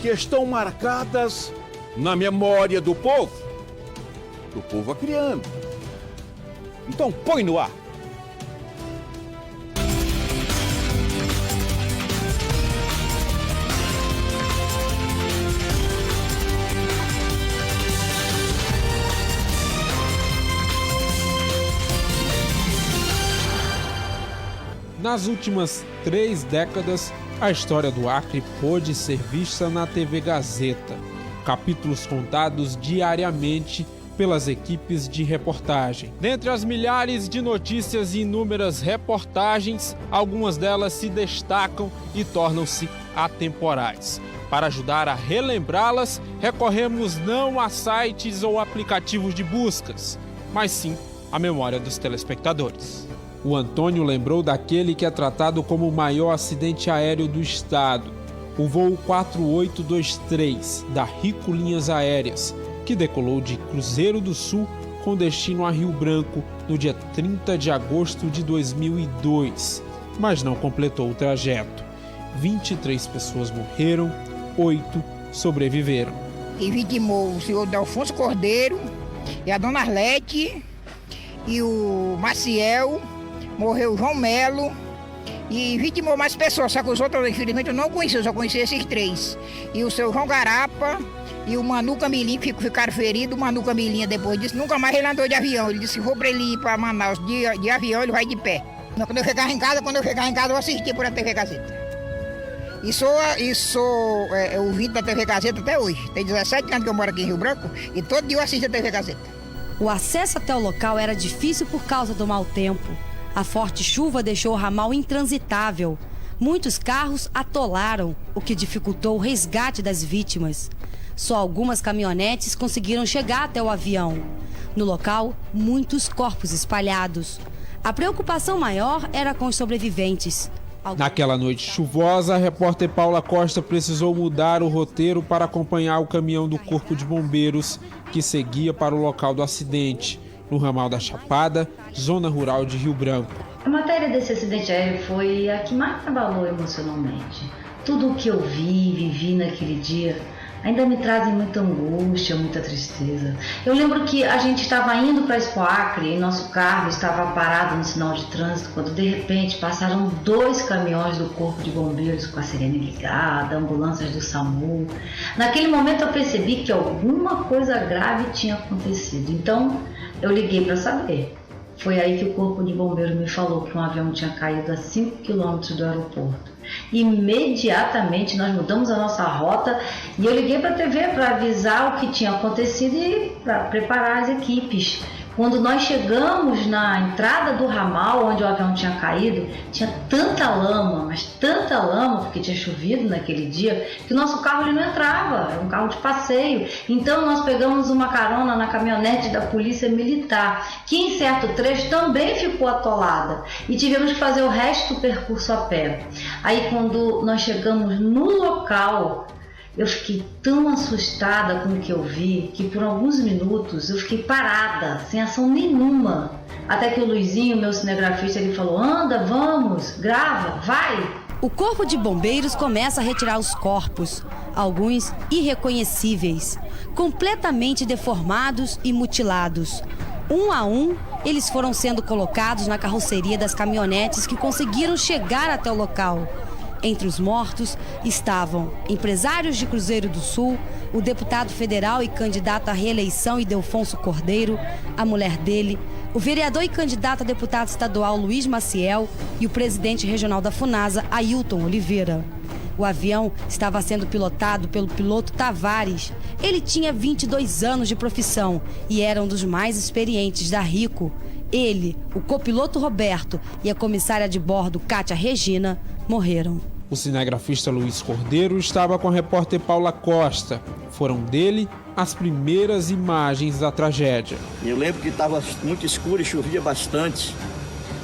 que estão marcadas na memória do povo. O povo vai criando. Então põe no ar. Nas últimas 3 décadas, a história do Acre pôde ser vista na TV Gazeta. Capítulos contados diariamente pelas equipes de reportagem. Dentre as milhares de notícias e inúmeras reportagens, algumas delas se destacam e tornam-se atemporais. Para ajudar a relembrá-las, recorremos não a sites ou aplicativos de buscas, mas sim à memória dos telespectadores. O Antônio lembrou daquele que é tratado como o maior acidente aéreo do estado, o voo 4823 da Rico Linhas Aéreas, que decolou de Cruzeiro do Sul com destino a Rio Branco no dia 30 de agosto de 2002, mas não completou o trajeto. 23 pessoas morreram, 8 sobreviveram. E vitimou o senhor Delfonso Cordeiro e a dona Arlete e o Maciel. Morreu o João Melo e vitimou mais pessoas, só que os outros, infelizmente, eu não conhecia, eu só conhecia esses 3. E o seu João Garapa e o Manu Camilinha, que ficaram feridos. O Manu Camilinha, depois disso, nunca mais ele andou de avião. Ele disse, vou para ele ir para Manaus de avião, ele vai de pé. Quando eu chegar em casa, eu assisti por a TV Gazeta. E sou ouvinte da TV Gazeta até hoje. Tem 17 anos que eu moro aqui em Rio Branco e todo dia eu assisto a TV Gazeta. O acesso até o local era difícil por causa do mau tempo. A forte chuva deixou o ramal intransitável. Muitos carros atolaram, o que dificultou o resgate das vítimas. Só algumas caminhonetes conseguiram chegar até o avião. No local, muitos corpos espalhados. A preocupação maior era com os sobreviventes. Naquela noite chuvosa, a repórter Paula Costa precisou mudar o roteiro para acompanhar o caminhão do Corpo de Bombeiros que seguia para o local do acidente, no ramal da Chapada, zona rural de Rio Branco. A matéria desse acidente aéreo foi a que mais me abalou emocionalmente. Tudo o que eu vivi naquele dia, ainda me trazem muita angústia, muita tristeza. Eu lembro que a gente estava indo para Expo Acre e nosso carro estava parado no sinal de trânsito, quando de repente passaram 2 caminhões do Corpo de Bombeiros com a sirene ligada, ambulâncias do SAMU. Naquele momento eu percebi que alguma coisa grave tinha acontecido, então eu liguei para saber. Foi aí que o Corpo de Bombeiros me falou que um avião tinha caído a 5 quilômetros do aeroporto. Imediatamente nós mudamos a nossa rota e eu liguei para a TV para avisar o que tinha acontecido e para preparar as equipes. Quando nós chegamos na entrada do ramal onde o avião tinha caído, tinha tanta lama, mas tanta lama, porque tinha chovido naquele dia, que o nosso carro ele não entrava, era um carro de passeio. Então nós pegamos uma carona na caminhonete da Polícia Militar, que em certo trecho também ficou atolada, e tivemos que fazer o resto do percurso a pé. Aí quando nós chegamos no local, eu fiquei tão assustada com o que eu vi que por alguns minutos eu fiquei parada, sem ação nenhuma. Até que o Luizinho, meu cinegrafista, ele falou, anda, vamos, grava, vai. O Corpo de Bombeiros começa a retirar os corpos, alguns irreconhecíveis, completamente deformados e mutilados. Um a um, eles foram sendo colocados na carroceria das caminhonetes que conseguiram chegar até o local. Entre os mortos estavam empresários de Cruzeiro do Sul, o deputado federal e candidato à reeleição Ildefonso Cordeiro, a mulher dele, o vereador e candidato a deputado estadual Luiz Maciel e o presidente regional da FUNASA, Ailton Oliveira. O avião estava sendo pilotado pelo piloto Tavares. Ele tinha 22 anos de profissão e era um dos mais experientes da Rico. Ele, o copiloto Roberto e a comissária de bordo, Cátia Regina, morreram. O cinegrafista Luiz Cordeiro estava com a repórter Paula Costa. Foram dele as primeiras imagens da tragédia. Eu lembro que estava muito escuro e chovia bastante.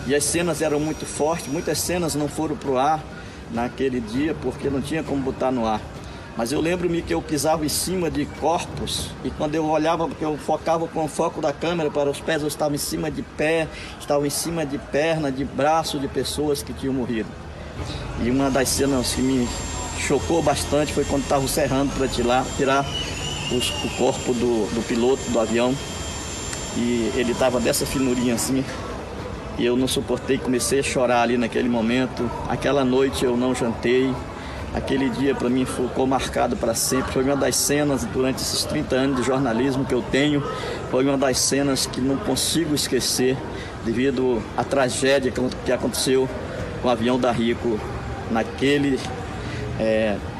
E as cenas eram muito fortes. Muitas cenas não foram para o ar naquele dia porque não tinha como botar no ar. Mas eu lembro-me que eu pisava em cima de corpos e quando eu olhava, porque eu focava com o foco da câmera para os pés, eu estava em cima de pé, estava em cima de perna, de braço de pessoas que tinham morrido. E uma das cenas que me chocou bastante foi quando estavam serrando para tirar o corpo do piloto do avião. E ele estava dessa finurinha assim. E eu não suportei, comecei a chorar ali naquele momento. Aquela noite eu não jantei. Aquele dia para mim ficou marcado para sempre. Foi uma das cenas, durante esses 30 anos de jornalismo que eu tenho, foi uma das cenas que não consigo esquecer devido à tragédia que aconteceu com o avião da Rico naquele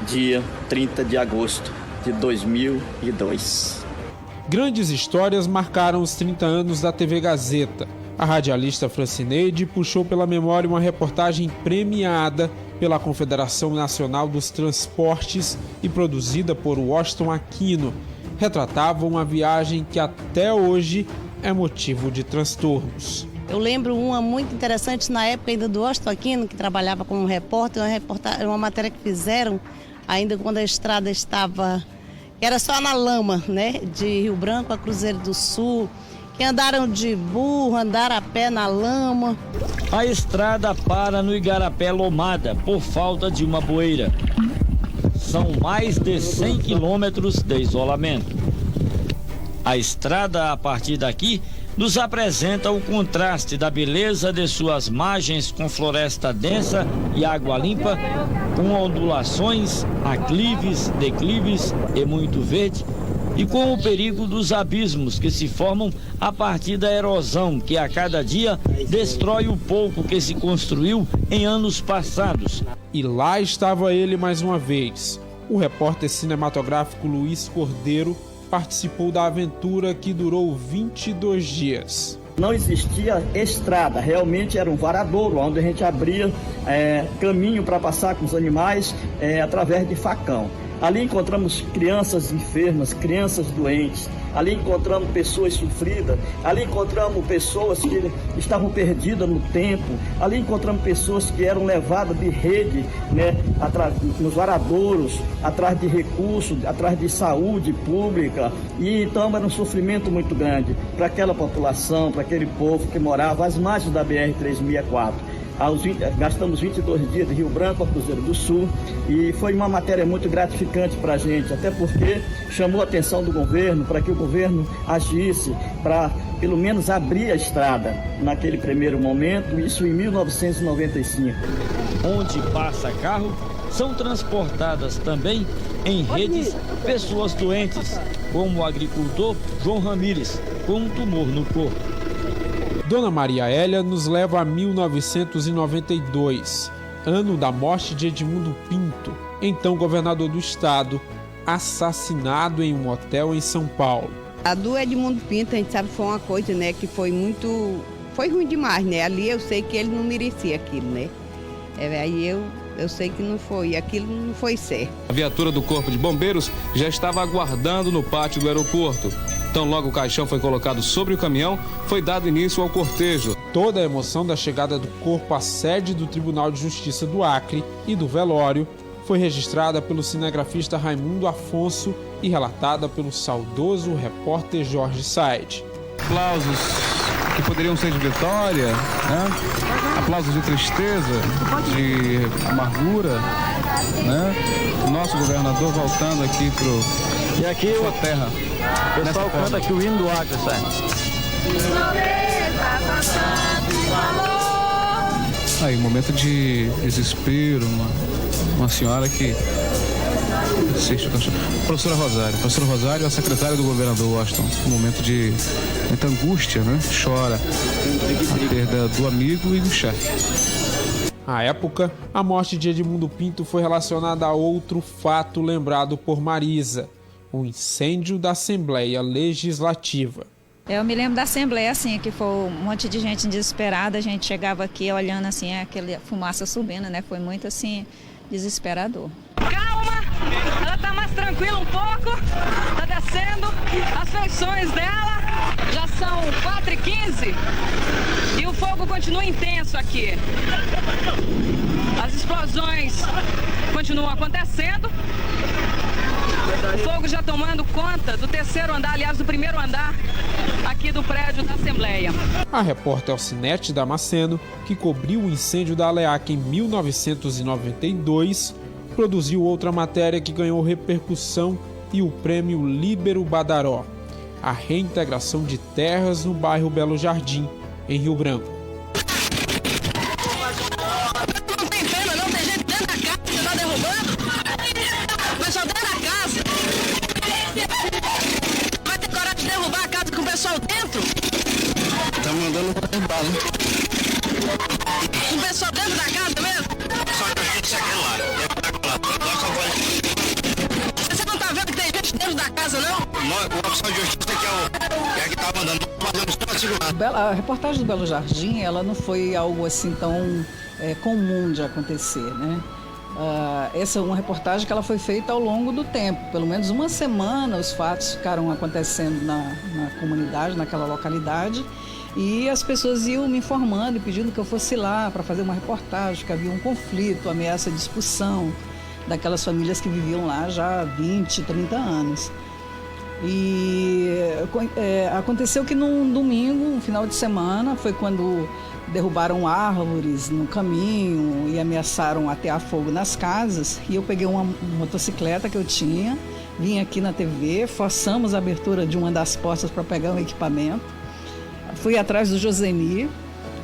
dia 30 de agosto de 2002. Grandes histórias marcaram os 30 anos da TV Gazeta. A radialista Francineide puxou pela memória uma reportagem premiada pela Confederação Nacional dos Transportes e produzida por Washington Aquino. Retratava uma viagem que até hoje é motivo de transtornos. Eu lembro uma muito interessante na época ainda do Washington Aquino, que trabalhava como repórter, uma matéria que fizeram ainda quando a estrada estava... Era só na lama, né? De Rio Branco a Cruzeiro do Sul, que andaram de burro, andaram a pé na lama. A estrada para no Igarapé Lomada por falta de uma bueira. São mais de 100 quilômetros de isolamento. A estrada, a partir daqui, nos apresenta o contraste da beleza de suas margens com floresta densa e água limpa, com ondulações, aclives, declives e muito verde, e com o perigo dos abismos que se formam a partir da erosão que a cada dia destrói o pouco que se construiu em anos passados. E lá estava ele mais uma vez. O repórter cinematográfico Luiz Cordeiro participou da aventura que durou 22 dias. Não existia estrada, realmente era um varadouro, onde a gente abria caminho para passar com os animais através de facão. Ali encontramos crianças enfermas, crianças doentes, ali encontramos pessoas sofridas, ali encontramos pessoas que estavam perdidas no tempo, ali encontramos pessoas que eram levadas de rede, né, nos varadouros, atrás de recursos, atrás de saúde pública, e então era um sofrimento muito grande para aquela população, para aquele povo que morava às margens da BR-364. Gastamos 22 dias de Rio Branco a Cruzeiro do Sul e foi uma matéria muito gratificante para a gente, até porque chamou a atenção do governo para que o governo agisse para pelo menos abrir a estrada naquele primeiro momento, isso em 1995. Onde passa carro, são transportadas também em redes pessoas doentes, como o agricultor João Ramírez, com um tumor no corpo. Dona Maria Hélia nos leva a 1992, ano da morte de Edmundo Pinto, então governador do estado, assassinado em um hotel em São Paulo. A do Edmundo Pinto, a gente sabe que foi uma coisa, né, que foi ruim demais, né? Ali eu sei que ele não merecia aquilo, né? Aí eu sei que não foi, aquilo não foi certo. A viatura do Corpo de Bombeiros já estava aguardando no pátio do aeroporto. Então, logo o caixão foi colocado sobre o caminhão, foi dado início ao cortejo. Toda a emoção da chegada do corpo à sede do Tribunal de Justiça do Acre e do velório foi registrada pelo cinegrafista Raimundo Afonso e relatada pelo saudoso repórter Jorge Said. Aplausos que poderiam ser de vitória, né? Aplausos de tristeza, de amargura, né? O nosso governador voltando aqui e aqui sua terra. O pessoal canta aqui o hino do Acre, sabe? Aí, momento de desespero, uma senhora que assiste. Professora Rosário, a secretária do governador Washington, um momento de muita angústia, né? Chora a perda do amigo e do chefe. À época, a morte de Edmundo Pinto foi relacionada a outro fato lembrado por Marisa, o incêndio da Assembleia Legislativa. Eu me lembro da Assembleia, assim, que foi um monte de gente desesperada, a gente chegava aqui olhando, assim, aquela fumaça subindo, né? Foi muito, assim, desesperador. Calma, ela tá mais tranquila um pouco, tá descendo, as feições dela já são 4h15 e o fogo continua intenso aqui. As explosões continuam acontecendo. O fogo já tomando conta do terceiro andar, aliás, do primeiro andar aqui do prédio da Assembleia. A repórter Alcinete Damasceno, que cobriu o incêndio da Aleac em 1992, produziu outra matéria que ganhou repercussão e o prêmio Líbero Badaró, a reintegração de terras no bairro Belo Jardim, em Rio Branco. Não tem pena, não tem gente dentro da casa que você tá derrubando. Mas só dentro da casa. Vai ter coragem de derrubar a casa com o pessoal dentro? Tá mandando derrubar, né? Com o pessoal dentro da casa mesmo? Só que a gente segue lá. Você não tá vendo que tem gente dentro da casa, não? O opção de justiça que é que tá mandando, fazemos tudo assim lá. A reportagem do Belo Jardim, ela não foi algo assim tão comum de acontecer, né? Essa é uma reportagem que ela foi feita ao longo do tempo. Pelo menos uma semana os fatos ficaram acontecendo na comunidade, naquela localidade. E as pessoas iam me informando e pedindo que eu fosse lá para fazer uma reportagem, que havia um conflito, ameaça de expulsão daquelas famílias que viviam lá já há 20, 30 anos. E aconteceu que num domingo, um final de semana, foi quando derrubaram árvores no caminho e ameaçaram atear fogo nas casas. E eu peguei uma motocicleta que eu tinha, vim aqui na TV, forçamos a abertura de uma das portas para pegar um equipamento. Fui atrás do Joseni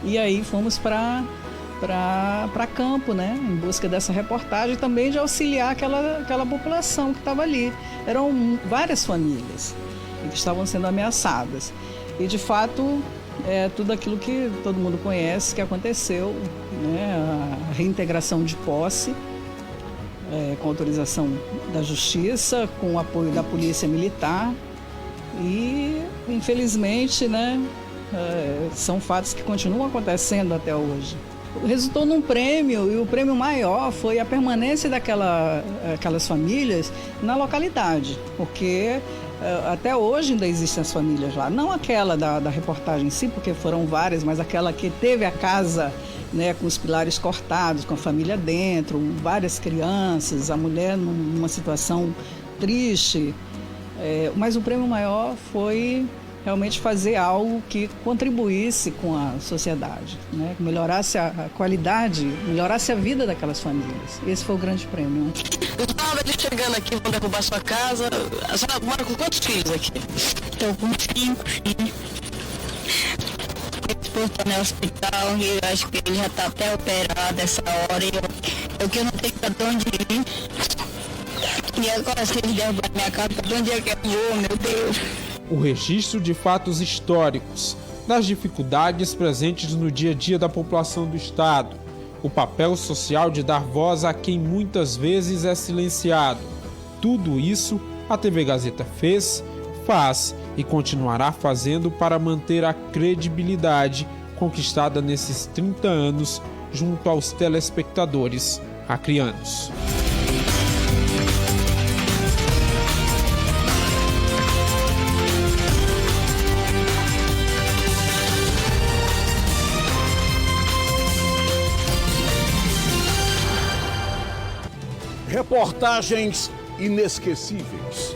e aí fomos para campo, né, em busca dessa reportagem, também de auxiliar aquela população que estava ali. Eram várias famílias que estavam sendo ameaçadas. E, de fato, tudo aquilo que todo mundo conhece que aconteceu, né, a reintegração de posse, com autorização da Justiça, com o apoio da Polícia Militar e, infelizmente, né, são fatos que continuam acontecendo até hoje. Resultou num prêmio, e o prêmio maior foi a permanência daquelas famílias na localidade, porque até hoje ainda existem as famílias lá. Não aquela da reportagem em si, porque foram várias, mas aquela que teve a casa, né, com os pilares cortados, com a família dentro, várias crianças, a mulher numa situação triste. Mas o prêmio maior foi realmente fazer algo que contribuísse com a sociedade, né? Que melhorasse a qualidade, melhorasse a vida daquelas famílias. Esse foi o grande prêmio. Eu estava chegando aqui, vão derrubar sua casa. A senhora mora com quantos filhos aqui? Estou com 5 filhos. Meu esposo está no hospital e eu acho que ele já está até operado essa hora. Eu que não tenho para onde ir. E agora, se ele derrubar minha casa, para onde é que eu vou, meu Deus? O registro de fatos históricos, das dificuldades presentes no dia a dia da população do Estado, o papel social de dar voz a quem muitas vezes é silenciado. Tudo isso a TV Gazeta fez, faz e continuará fazendo para manter a credibilidade conquistada nesses 30 anos junto aos telespectadores acreanos. Reportagens inesquecíveis,